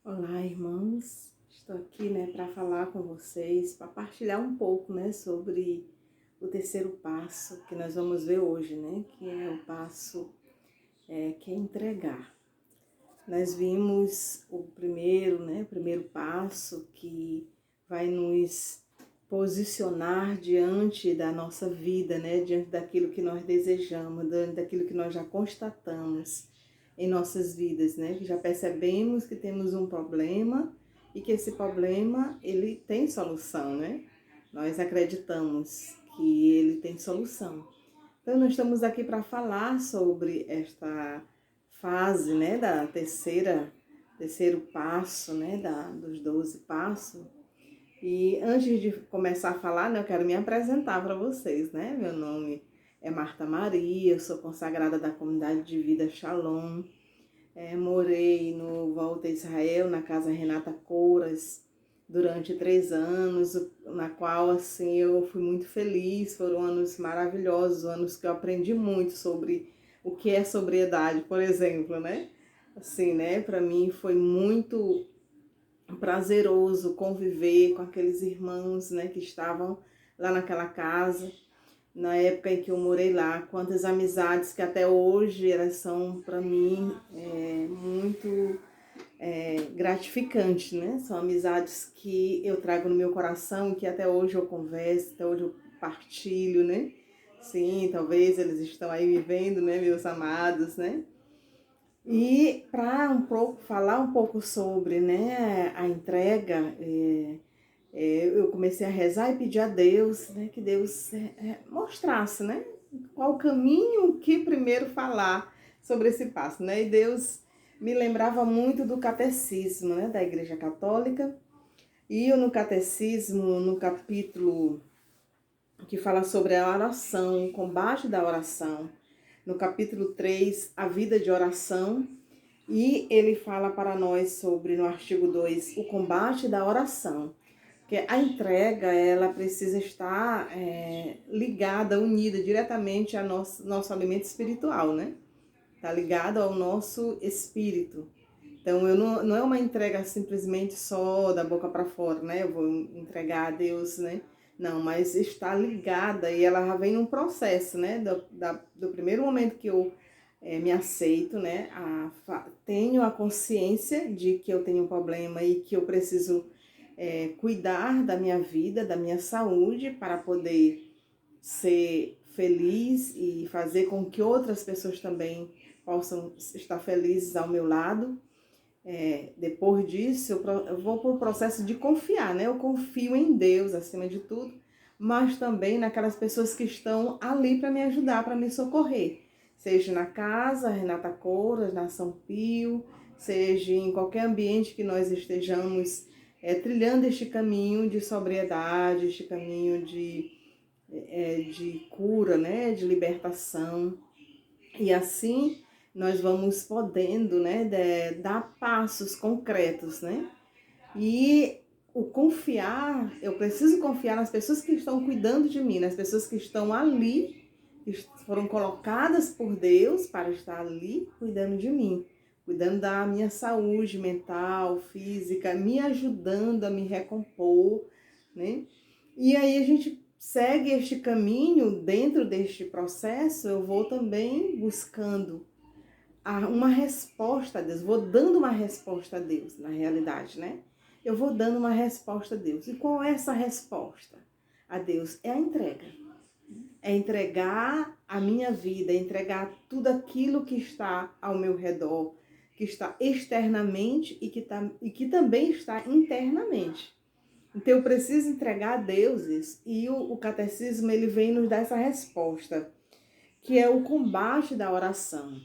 Olá, irmãos. Estou aqui, para falar com vocês, para partilhar um pouco, sobre o terceiro passo que nós vamos ver hoje, que é o passo que é entregar. Nós vimos o primeiro passo que vai nos posicionar diante da nossa vida, diante daquilo que nós desejamos, diante daquilo que nós já constatamos em nossas vidas, que já percebemos que temos um problema e que esse problema ele tem solução, Nós acreditamos que ele tem solução. Então nós estamos aqui para falar sobre esta fase, da terceiro passo, dos 12 passos. E antes de começar a falar, eu quero me apresentar para vocês, Meu nome é Marta Maria, eu sou consagrada da comunidade de vida Shalom. Morei no Volta Israel, na casa Renata Couras, durante 3 anos, na qual, assim, eu fui muito feliz. Foram anos maravilhosos, anos que eu aprendi muito sobre o que é sobriedade, por exemplo, Assim, para mim foi muito prazeroso conviver com aqueles irmãos, que estavam lá naquela casa, na época em que eu morei lá. Quantas amizades que até hoje elas são para mim muito gratificantes, São amizades que eu trago no meu coração, que até hoje eu converso, até hoje eu partilho, Sim, talvez eles estão aí me vendo, meus amados, E para falar um pouco sobre, a entrega, eu comecei a rezar e pedir a Deus, que Deus mostrasse, qual o caminho que primeiro falar sobre esse passo, E Deus me lembrava muito do catecismo, da Igreja Católica. E eu no catecismo, no capítulo que fala sobre a oração, o combate da oração, no capítulo 3, a vida de oração, e ele fala para nós sobre, no artigo 2, o combate da oração, que a entrega, ela precisa estar ligada, unida diretamente ao nosso alimento espiritual, Está ligado ao nosso espírito. Então, não é uma entrega simplesmente só da boca para fora, Eu vou entregar a Deus, Não, mas está ligada e ela já vem num processo, do primeiro momento que eu me aceito, tenho a consciência de que eu tenho um problema e que eu preciso cuidar da minha vida, da minha saúde, para poder ser feliz e fazer com que outras pessoas também possam estar felizes ao meu lado. Depois disso, eu vou para o processo de confiar, Eu confio em Deus acima de tudo, mas também naquelas pessoas que estão ali para me ajudar, para me socorrer. Seja na casa Renata Couras, na São Pio, seja em qualquer ambiente que nós estejamos trilhando este caminho de sobriedade, este caminho de cura, de libertação. E assim nós vamos podendo dar passos concretos, E o confiar, eu preciso confiar nas pessoas que estão cuidando de mim, nas pessoas que estão ali, que foram colocadas por Deus para estar ali cuidando de mim, cuidando da minha saúde mental, física, me ajudando a me recompor, E aí a gente segue este caminho. Dentro deste processo, eu vou também buscando uma resposta a Deus, vou dando uma resposta a Deus, na realidade, Eu vou dando uma resposta a Deus. E qual é essa resposta a Deus? É a entrega. É entregar a minha vida, é entregar tudo aquilo que está ao meu redor, que está externamente e que também está internamente. Então eu preciso entregar a Deus isso. E o catecismo ele vem nos dar essa resposta, que é o combate da oração.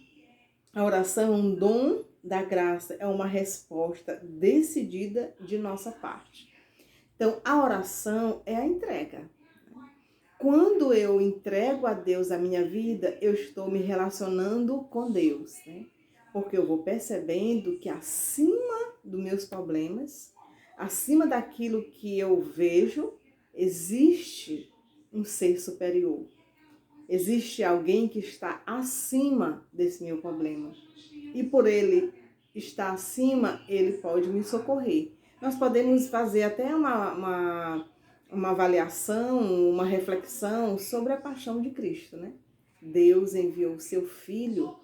A oração é um dom da graça, é uma resposta decidida de nossa parte. Então a oração é a entrega. Quando eu entrego a Deus a minha vida, eu estou me relacionando com Deus, Porque eu vou percebendo que acima dos meus problemas, acima daquilo que eu vejo, existe um ser superior. Existe alguém que está acima desse meu problema. E por ele está acima, ele pode me socorrer. Nós podemos fazer até uma avaliação, uma reflexão sobre a paixão de Cristo, né? Deus enviou o seu Filho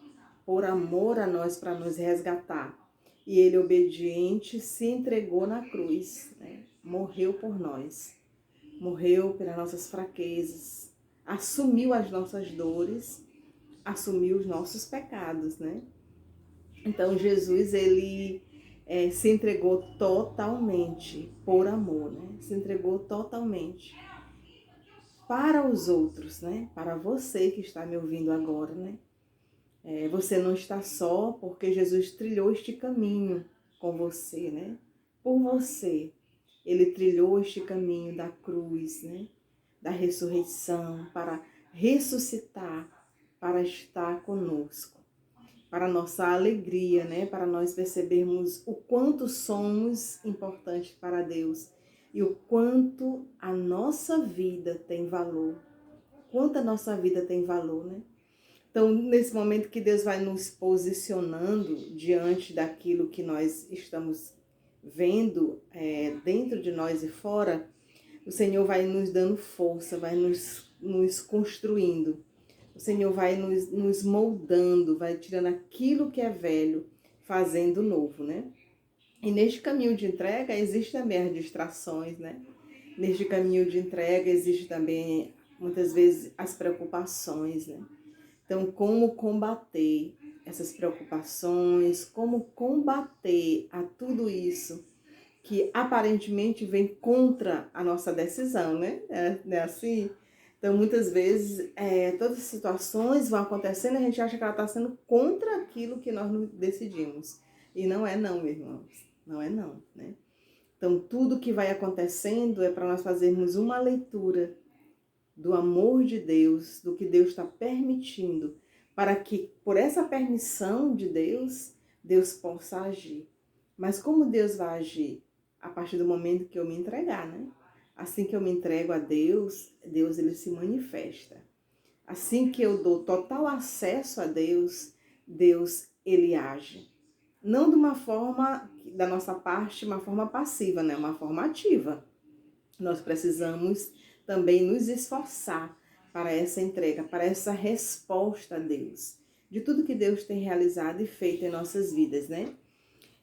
por amor a nós, para nos resgatar. E ele, obediente, se entregou na cruz, né? Morreu por nós, morreu pelas nossas fraquezas, assumiu as nossas dores, assumiu os nossos pecados, né? Então Jesus, ele se entregou totalmente por amor, né? Se entregou totalmente para os outros, né? Para você que está me ouvindo agora, né? Você não está só, porque Jesus trilhou este caminho com você, né? Por você. Ele trilhou este caminho da cruz, né? Da ressurreição, para ressuscitar, para estar conosco, para nossa alegria, né? Para nós percebermos o quanto somos importantes para Deus e o quanto a nossa vida tem valor. Quanto a nossa vida tem valor, né? Então, nesse momento que Deus vai nos posicionando diante daquilo que nós estamos vendo dentro de nós e fora, o Senhor vai nos dando força, vai nos construindo. O Senhor vai nos moldando, vai tirando aquilo que é velho, fazendo novo, né? E neste caminho de entrega existem também as distrações, né? Neste caminho de entrega existe também, muitas vezes, as preocupações, né? Então, como combater essas preocupações, como combater a tudo isso que aparentemente vem contra a nossa decisão, né? Não é assim? Então, muitas vezes, todas as situações vão acontecendo e a gente acha que ela está sendo contra aquilo que nós decidimos. E não é não, meus irmãos. Não é não, né? Então, tudo que vai acontecendo é para nós fazermos uma leitura do amor de Deus, do que Deus está permitindo, para que, por essa permissão de Deus, Deus possa agir. Mas como Deus vai agir? A partir do momento que eu me entregar, né? Assim que eu me entrego a Deus, Deus ele se manifesta. Assim que eu dou total acesso a Deus, Deus ele age. Não de uma forma, da nossa parte, uma forma passiva, né? Uma forma ativa. Nós precisamos também nos esforçar para essa entrega, para essa resposta a Deus, de tudo que Deus tem realizado e feito em nossas vidas, né?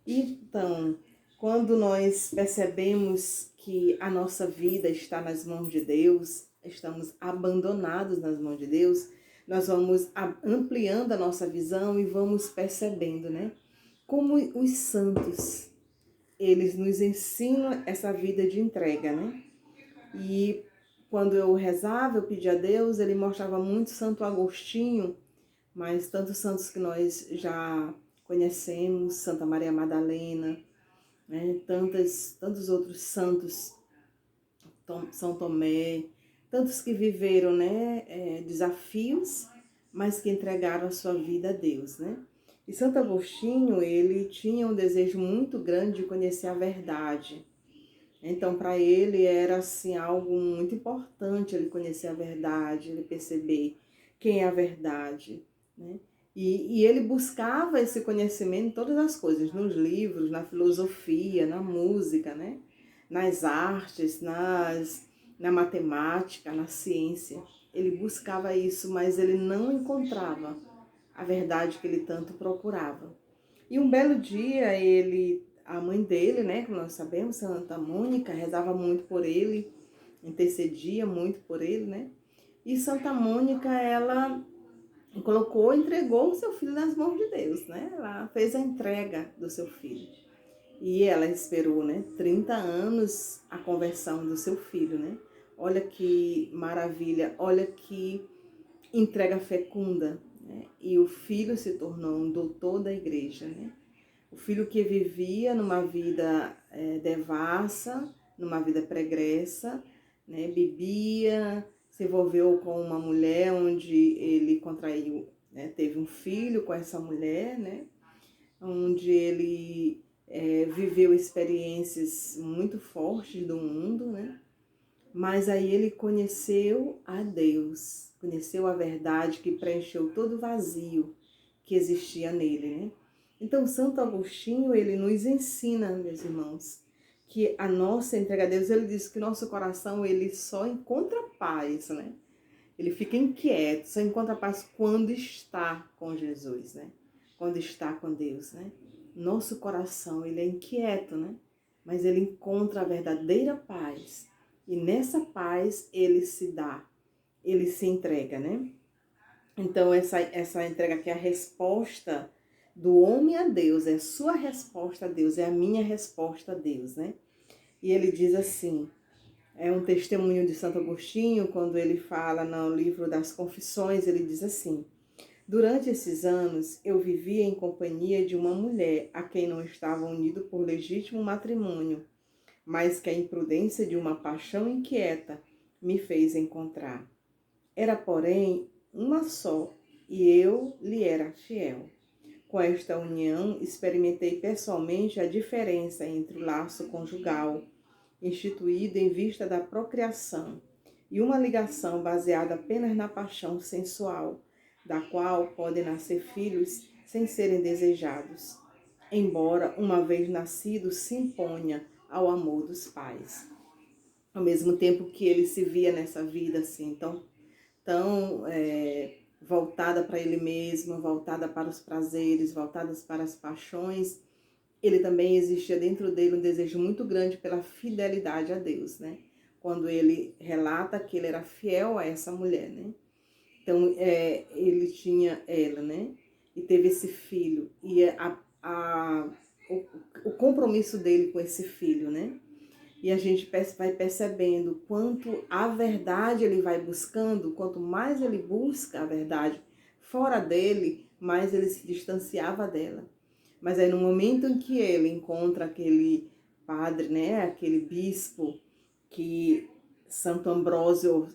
Então, quando nós percebemos que a nossa vida está nas mãos de Deus, estamos abandonados nas mãos de Deus, nós vamos ampliando a nossa visão e vamos percebendo, né? Como os santos, eles nos ensinam essa vida de entrega, né? E quando eu rezava, eu pedia a Deus, ele mostrava muito Santo Agostinho, mas tantos santos que nós já conhecemos, Santa Maria Madalena, né? Tantos outros santos, São Tomé, tantos que viveram, né, desafios, mas que entregaram a sua vida a Deus, né? E Santo Agostinho, ele tinha um desejo muito grande de conhecer a verdade. Então, para ele era assim algo muito importante ele conhecer a verdade, ele perceber quem é a verdade, né? E ele buscava esse conhecimento em todas as coisas, nos livros, na filosofia, na música, né? Nas artes, na matemática, na ciência. Ele buscava isso, mas ele não encontrava a verdade que ele tanto procurava. E um belo dia a mãe dele, né, como nós sabemos, Santa Mônica, rezava muito por ele, intercedia muito por ele, né? E Santa Mônica, ela entregou o seu filho nas mãos de Deus, né? Ela fez a entrega do seu filho. E ela esperou, né, 30 anos a conversão do seu filho, né? Olha que maravilha, olha que entrega fecunda, né? E o filho se tornou um doutor da igreja, né? O filho que vivia numa vida devassa, numa vida pregressa, né? Bebia, se envolveu com uma mulher onde ele contraiu, né? Teve um filho com essa mulher, né? Onde ele viveu experiências muito fortes do mundo, né? Mas aí ele conheceu a Deus, conheceu a verdade que preencheu todo o vazio que existia nele, né? Então, Santo Agostinho, ele nos ensina, meus irmãos, que a nossa entrega a Deus, ele diz que nosso coração, ele só encontra paz, né? Ele fica inquieto, só encontra paz quando está com Jesus, né? Quando está com Deus, né? Nosso coração, ele é inquieto, né? Mas ele encontra a verdadeira paz. E nessa paz, ele se dá, ele se entrega, né? Então, essa entrega aqui é a resposta do homem a Deus, é a sua resposta a Deus, é a minha resposta a Deus, né? E ele diz assim, é um testemunho de Santo Agostinho, quando ele fala no livro das Confissões, ele diz assim: durante esses anos, eu vivia em companhia de uma mulher a quem não estava unido por legítimo matrimônio, mas que a imprudência de uma paixão inquieta me fez encontrar. Era, porém, uma só, e eu lhe era fiel. Com esta união, experimentei pessoalmente a diferença entre o laço conjugal, instituído em vista da procriação, e uma ligação baseada apenas na paixão sensual, da qual podem nascer filhos sem serem desejados, embora, uma vez nascido, se imponha ao amor dos pais. Ao mesmo tempo que ele se via nessa vida assim, tão voltada para ele mesmo, voltada para os prazeres, voltadas para as paixões, ele também existia dentro dele um desejo muito grande pela fidelidade a Deus, né? Quando ele relata que ele era fiel a essa mulher, né? Então, ele tinha ela, né? E teve esse filho. E o compromisso dele com esse filho, né? E a gente vai percebendo quanto a verdade ele vai buscando, quanto mais ele busca a verdade fora dele, mais ele se distanciava dela. Mas aí no momento em que ele encontra aquele padre, né, aquele bispo, que Santo Ambrósio,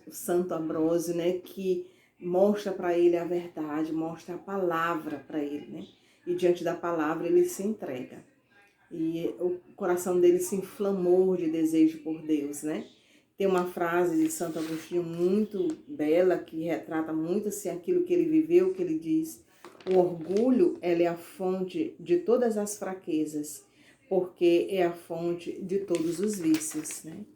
né, que mostra para ele a verdade, mostra a palavra para ele, né? E diante da palavra ele se entrega. E o coração dele se inflamou de desejo por Deus, né? Tem uma frase de Santo Agostinho muito bela, que retrata muito assim, aquilo que ele viveu, que ele diz: o orgulho, ela é a fonte de todas as fraquezas, porque é a fonte de todos os vícios, né?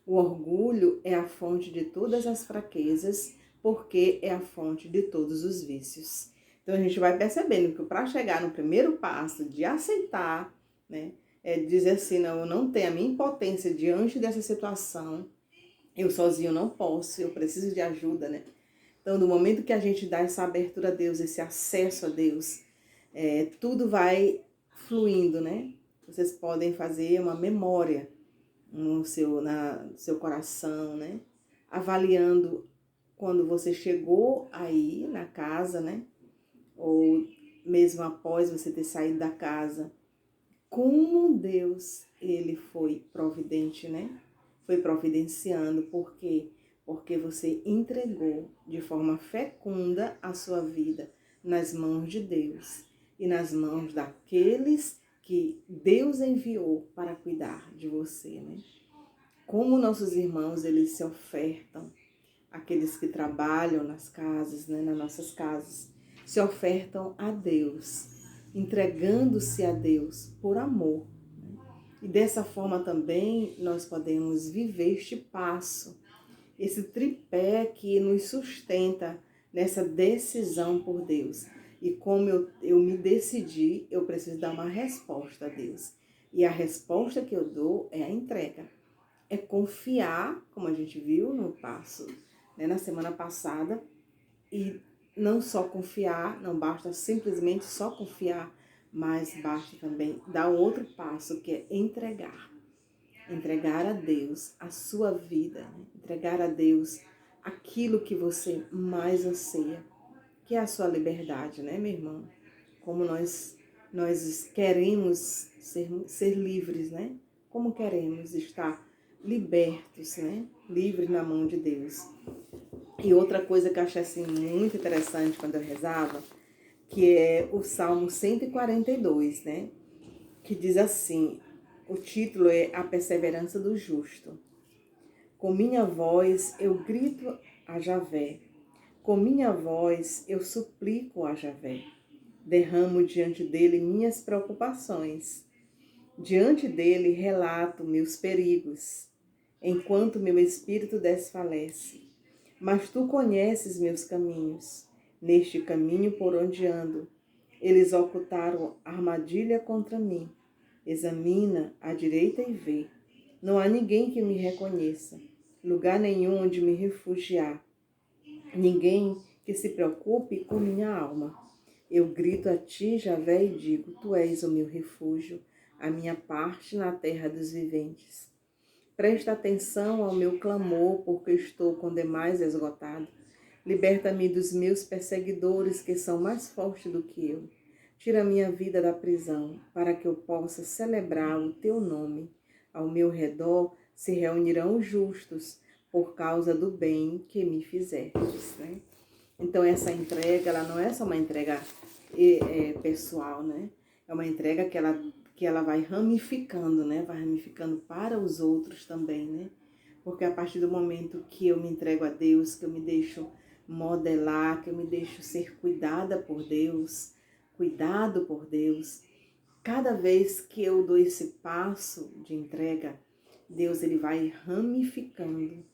O orgulho é a fonte de todas as fraquezas, porque é a fonte de todos os vícios. Então a gente vai percebendo que para chegar no primeiro passo de aceitar, né, dizer assim, não, eu não tenho a minha impotência diante dessa situação, eu sozinho não posso, eu preciso de ajuda, né? Então, no momento que a gente dá essa abertura a Deus, esse acesso a Deus, tudo vai fluindo, né? Vocês podem fazer uma memória no seu coração, né? Avaliando quando você chegou aí na casa, né? Ou mesmo após você ter saído da casa, como Deus, ele foi providente, né? Foi providenciando, por quê? Porque você entregou de forma fecunda a sua vida nas mãos de Deus e nas mãos daqueles que Deus enviou para cuidar de você, né? Como nossos irmãos, eles se ofertam, aqueles que trabalham nas casas, né, nas nossas casas, se ofertam a Deus, entregando-se a Deus por amor. Né? E dessa forma também nós podemos viver este passo, esse tripé que nos sustenta nessa decisão por Deus. E como eu me decidi, eu preciso dar uma resposta a Deus. E a resposta que eu dou é a entrega. É confiar, como a gente viu no passo, né, na semana passada, e não só confiar, não basta simplesmente só confiar, mas basta também dar um outro passo, que é entregar. Entregar a Deus a sua vida, né? Entregar a Deus aquilo que você mais anseia, que é a sua liberdade, né, meu irmão? Como nós queremos ser livres, né? Como queremos estar libertos, né? Livres na mão de Deus. E outra coisa que eu achei assim muito interessante quando eu rezava, que é o Salmo 142, né? Que diz assim, o título é A Perseverança do Justo. Com minha voz eu grito a Javé, com minha voz eu suplico a Javé. Derramo diante dele minhas preocupações. Diante dele relato meus perigos, enquanto meu espírito desfalece. Mas tu conheces meus caminhos. Neste caminho por onde ando, eles ocultaram armadilha contra mim. Examina à direita e vê. Não há ninguém que me reconheça, lugar nenhum onde me refugiar. Ninguém que se preocupe com minha alma. Eu grito a ti, Javé, e digo, tu és o meu refúgio, a minha parte na terra dos viventes. Presta atenção ao meu clamor, porque estou com demais esgotado. Liberta-me dos meus perseguidores, que são mais fortes do que eu. Tira minha vida da prisão, para que eu possa celebrar o teu nome. Ao meu redor se reunirão os justos, por causa do bem que me fizestes, né? Então essa entrega, ela não é só uma entrega pessoal, né? É uma entrega que ela vai ramificando, né? Vai ramificando para os outros também, né? Porque a partir do momento que eu me entrego a Deus, que eu me deixo modelar, que eu me deixo ser cuidada por Deus, cuidado por Deus, cada vez que eu dou esse passo de entrega, Deus ele vai ramificando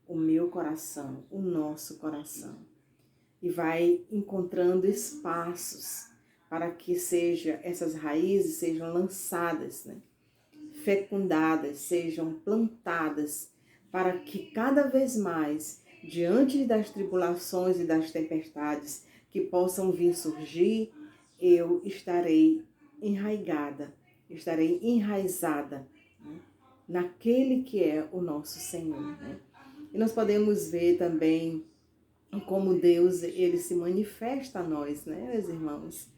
o meu coração, o nosso coração, e vai encontrando espaços para que essas raízes sejam lançadas, né? Fecundadas, sejam plantadas, para que cada vez mais, diante das tribulações e das tempestades que possam vir surgir, eu estarei enraizada, né? Naquele que é o nosso Senhor, né? E nós podemos ver também como Deus ele se manifesta a nós, né, meus irmãos?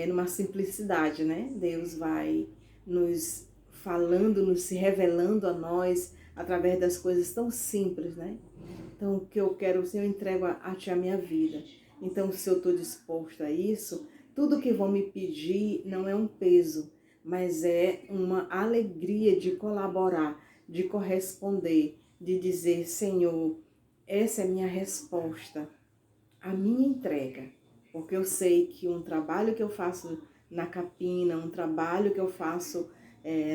Numa simplicidade, né? Deus vai nos falando, nos se revelando a nós através das coisas tão simples, né? Então, o que eu quero, Senhor, eu entrego a Ti a minha vida. Então, se eu estou disposta a isso, tudo que vão me pedir não é um peso, mas é uma alegria de colaborar, de corresponder, de dizer, Senhor, essa é a minha resposta, a minha entrega. Porque eu sei que um trabalho que eu faço na capina, um trabalho que eu faço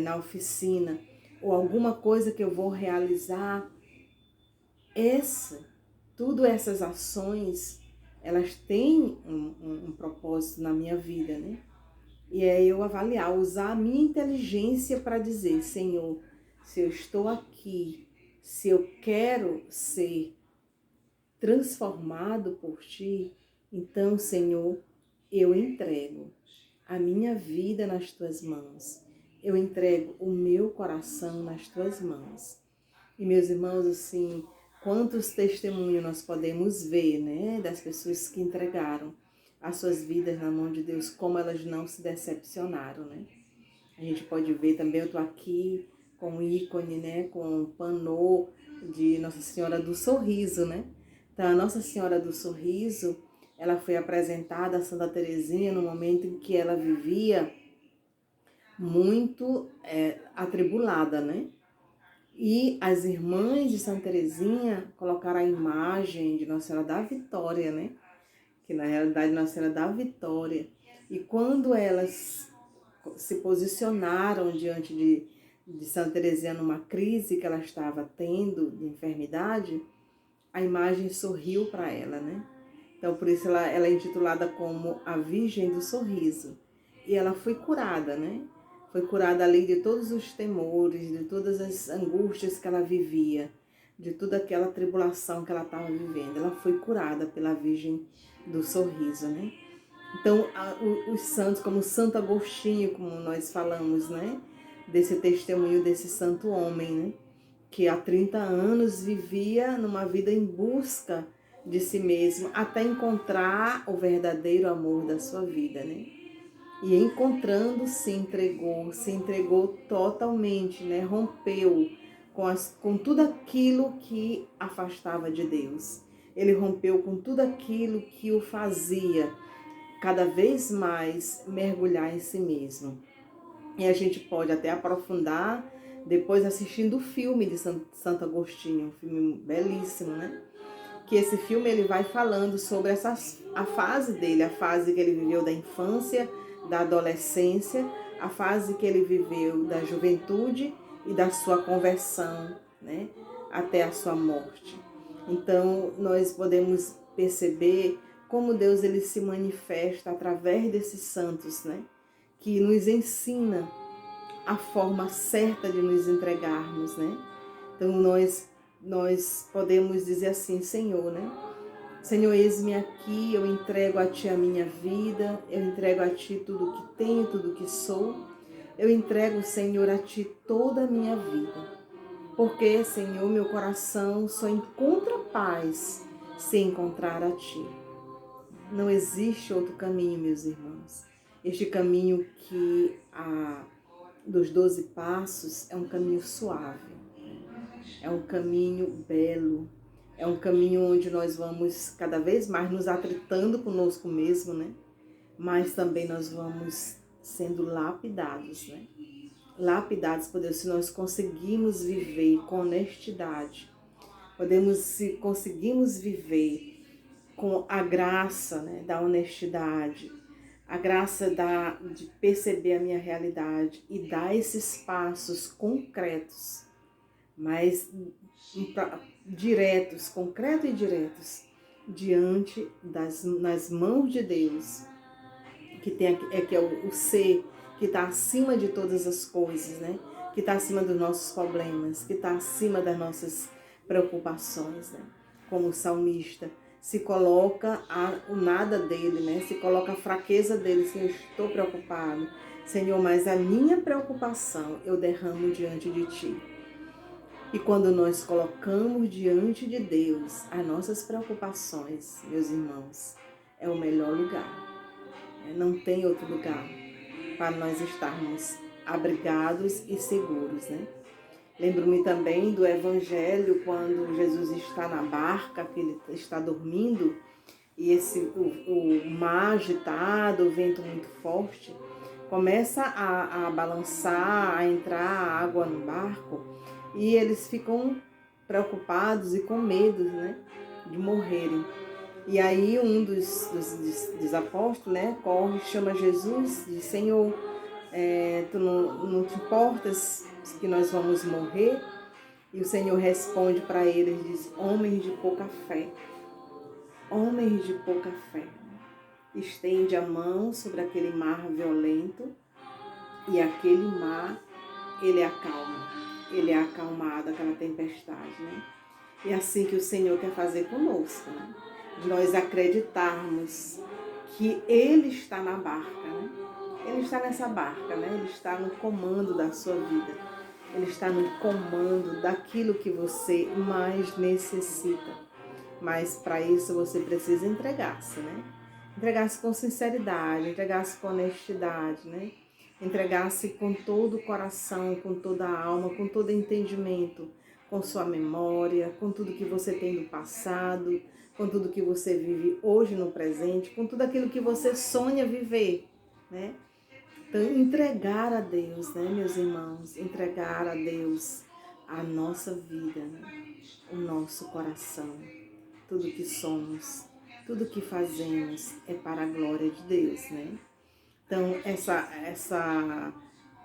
na oficina, ou alguma coisa que eu vou realizar, tudo essas ações, elas têm um propósito na minha vida, né? E é eu avaliar, usar a minha inteligência para dizer, Senhor, se eu estou aqui, se eu quero ser transformado por Ti, então, Senhor, eu entrego a minha vida nas Tuas mãos. Eu entrego o meu coração nas Tuas mãos. E, meus irmãos, assim, quantos testemunhos nós podemos ver, né, das pessoas que entregaram as suas vidas na mão de Deus, como elas não se decepcionaram, né? A gente pode ver também, eu estou aqui com o ícone, né, com o panô de Nossa Senhora do Sorriso, né? Então, a Nossa Senhora do Sorriso, ela foi apresentada a Santa Teresinha no momento em que ela vivia muito atribulada, né? E as irmãs de Santa Teresinha colocaram a imagem de Nossa Senhora da Vitória, né? Que na realidade Nossa Senhora da Vitória. E quando elas se posicionaram diante de Santa Teresinha numa crise que ela estava tendo de enfermidade, a imagem sorriu para ela, né? Então, por isso ela é intitulada como a Virgem do Sorriso. E ela foi curada, né? Foi curada ali de todos os temores, de todas as angústias que ela vivia, de toda aquela tribulação que ela estava vivendo. Ela foi curada pela Virgem do Sorriso, né? Então, os santos, como Santo Agostinho, como nós falamos, né? Desse testemunho desse santo homem, né? Que há 30 anos vivia numa vida em busca de si mesmo, até encontrar o verdadeiro amor da sua vida, né? E encontrando, se entregou totalmente, né? Rompeu com tudo aquilo que afastava de Deus. Ele rompeu com tudo aquilo que o fazia cada vez mais mergulhar em si mesmo. E a gente pode até aprofundar depois assistindo o filme de Santo Agostinho, um filme belíssimo, né? que esse filme ele vai falando sobre a fase dele, a fase que ele viveu da infância, da adolescência, a fase que ele viveu da juventude e da sua conversão, né, até a sua morte. Então, nós podemos perceber como Deus ele se manifesta através desses santos, né, que nos ensina a forma certa de nos entregarmos, né? Então, nós podemos dizer assim, Senhor, né? Senhor, eis-me aqui, eu entrego a Ti a minha vida, eu entrego a Ti tudo que tenho, tudo que sou. Eu entrego, Senhor, a Ti toda a minha vida. Porque, Senhor, meu coração só encontra paz se encontrar a Ti. Não existe outro caminho, meus irmãos. Este caminho dos 12 passos é um caminho suave, é um caminho belo, é um caminho onde nós vamos cada vez mais nos atritando conosco mesmo, né? Mas também nós vamos sendo lapidados, né? Lapidados por Deus, se nós conseguimos viver com honestidade, se conseguimos viver com a graça, né, da honestidade, a graça de perceber a minha realidade e dar esses passos concretos, mas diretos, concretos e diretos, diante nas mãos de Deus, que é o ser que está acima de todas as coisas, né? Que está acima dos nossos problemas, que está acima das nossas preocupações, né? Como o salmista se coloca o nada dele, né? Se coloca a fraqueza dele, se eu estou preocupado, Senhor, mas a minha preocupação eu derramo diante de Ti. E quando nós colocamos diante de Deus as nossas preocupações, meus irmãos, é o melhor lugar. Não tem outro lugar para nós estarmos abrigados e seguros, né? Lembro-me também do Evangelho, quando Jesus está na barca, que ele está dormindo, e o mar agitado, o vento muito forte, começa a balançar, a entrar água no barco, e eles ficam preocupados e com medo, né, de morrerem. E aí um dos apóstolos, né, corre, chama Jesus, diz, Senhor, tu não te importas que nós vamos morrer? E o Senhor responde para eles, diz, homens de pouca fé, homens de pouca fé. Estende a mão sobre aquele mar violento e aquele mar, ele acalma, ele é acalmado, aquela tempestade, né? E é assim que o Senhor quer fazer conosco, né? De nós acreditarmos que Ele está na barca, né? Ele está nessa barca, né? Ele está no comando da sua vida. Ele está no comando daquilo que você mais necessita. Mas para isso você precisa entregar-se, né? Entregar-se com sinceridade, entregar-se com honestidade, né? Entregar-se com todo o coração, com toda a alma, com todo entendimento, com sua memória, com tudo que você tem do passado, com tudo que você vive hoje no presente, com tudo aquilo que você sonha viver, né? Então, entregar a Deus, né, meus irmãos? Entregar a Deus a nossa vida, né? O nosso coração, tudo que somos, tudo que fazemos é para a glória de Deus, né? Então,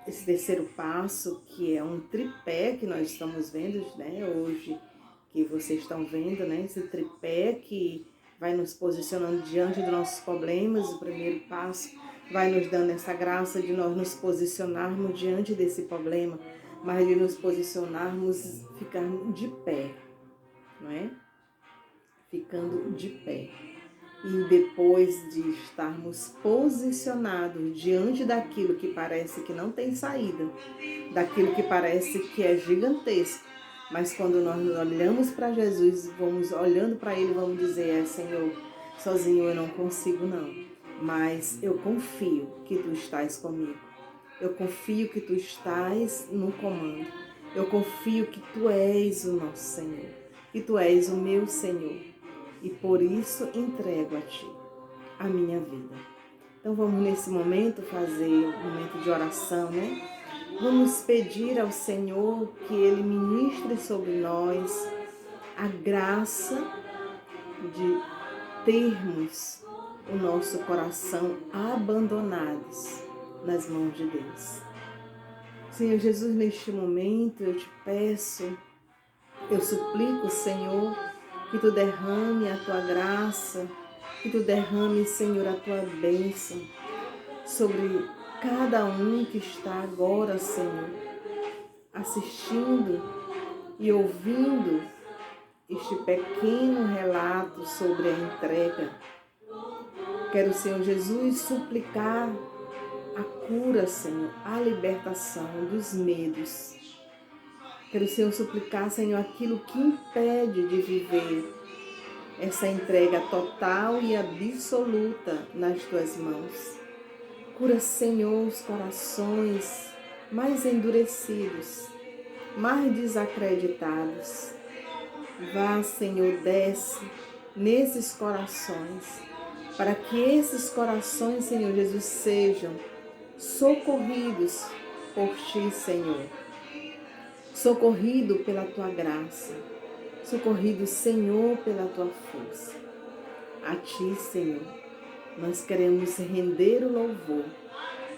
esse terceiro passo, que é um tripé que nós estamos vendo, né, hoje, que vocês estão vendo, né, esse tripé que vai nos posicionando diante dos nossos problemas. O primeiro passo vai nos dando essa graça de nós nos posicionarmos diante desse problema, mas de nos posicionarmos, ficarmos de pé, não é? Ficando de pé. E depois de estarmos posicionados diante daquilo que parece que não tem saída, daquilo que parece que é gigantesco, mas quando nós olhamos para Jesus, vamos olhando para Ele, vamos dizer, Senhor, sozinho eu não consigo não, mas eu confio que Tu estás comigo, eu confio que Tu estás no comando, eu confio que Tu és o nosso Senhor, que Tu és o meu Senhor. E por isso entrego a Ti a minha vida. Então vamos nesse momento fazer um momento de oração, né? Vamos pedir ao Senhor que Ele ministre sobre nós a graça de termos o nosso coração abandonados nas mãos de Deus. Senhor Jesus, neste momento eu te peço, eu suplico, Senhor, que tu derrame a tua graça, que tu derrame, Senhor, a tua bênção sobre cada um que está agora, Senhor, assistindo e ouvindo este pequeno relato sobre a entrega. Quero, Senhor Jesus, suplicar a cura, Senhor, a libertação dos medos. Quero, Senhor, suplicar, Senhor, aquilo que impede de viver essa entrega total e absoluta nas tuas mãos. Cura, Senhor, os corações mais endurecidos, mais desacreditados. Vá, Senhor, desce nesses corações, para que esses corações, Senhor Jesus, sejam socorridos por Ti, Senhor. Socorrido pela Tua graça. Socorrido, Senhor, pela Tua força. A Ti, Senhor, nós queremos render o louvor,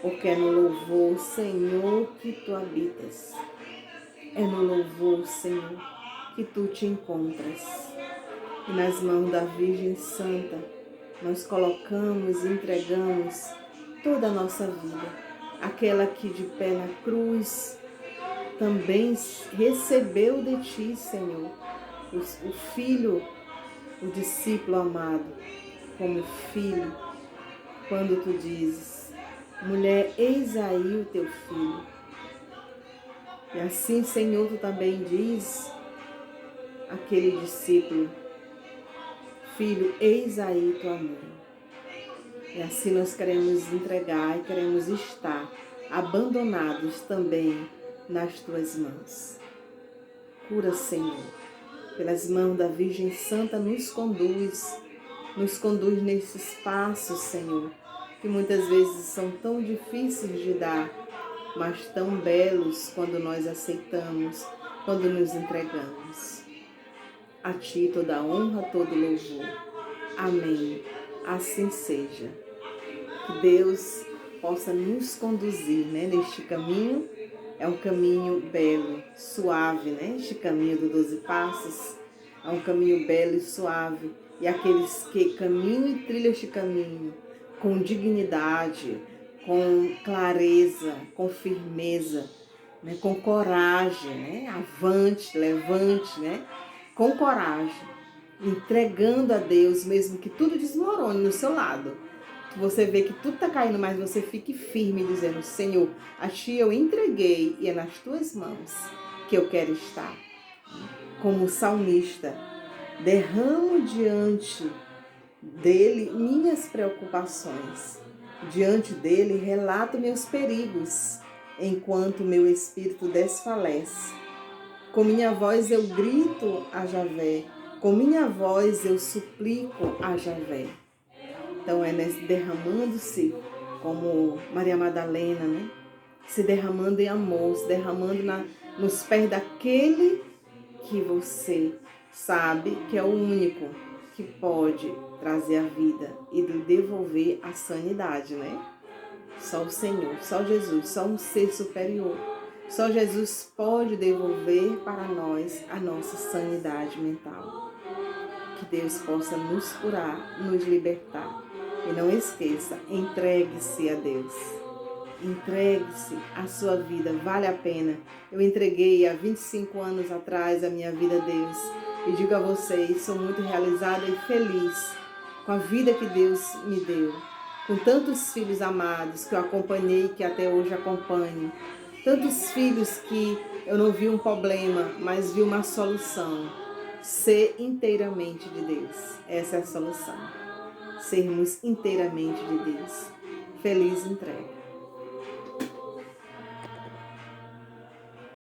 porque é no louvor, Senhor, que Tu habitas. É no louvor, Senhor, que Tu te encontras. E nas mãos da Virgem Santa, nós colocamos e entregamos toda a nossa vida. Aquela que de pé na cruz também recebeu de Ti, Senhor, o Filho, o discípulo amado, como filho, quando Tu dizes: mulher, eis aí o Teu filho. E assim, Senhor, Tu também diz àquele discípulo: filho, eis aí Tua mãe. E assim nós queremos entregar e queremos estar abandonados também nas Tuas mãos. Cura, Senhor, pelas mãos da Virgem Santa, nos conduz nesses passos, Senhor, que muitas vezes são tão difíceis de dar, mas tão belos quando nós aceitamos, quando nos entregamos. A Ti toda a honra, todo louvor. Amém. Assim seja. Que Deus possa nos conduzir, neste caminho. É um caminho belo, suave, este caminho do 12 passos. É um caminho belo e suave. E aqueles que caminham e trilham este caminho com dignidade, com clareza, com firmeza, com coragem, avante, levante, com coragem, entregando a Deus, mesmo que tudo desmorone no seu lado. Você vê que tudo está caindo, mas você fique firme, dizendo: Senhor, a Ti eu entreguei e é nas Tuas mãos que eu quero estar. Como o salmista, derramo diante dele minhas preocupações. Diante dele relato meus perigos, enquanto meu espírito desfalece. Com minha voz eu grito a Javé, com minha voz eu suplico a Javé. Então é derramando-se como Maria Madalena, se derramando em amor, se derramando nos pés daquele que você sabe que é o único que pode trazer a vida e lhe devolver a sanidade, Só o Senhor, só Jesus, só um ser superior. Só Jesus pode devolver para nós a nossa sanidade mental. Que Deus possa nos curar, nos libertar. E não esqueça, entregue-se a Deus. Entregue-se à sua vida, vale a pena. Eu entreguei há 25 anos atrás a minha vida a Deus. E digo a vocês, sou muito realizada e feliz com a vida que Deus me deu. Com tantos filhos amados que eu acompanhei, que até hoje acompanho. Tantos filhos que eu não vi um problema, mas vi uma solução. Ser inteiramente de Deus. Essa é a solução. Sermos inteiramente de Deus. Feliz entrega.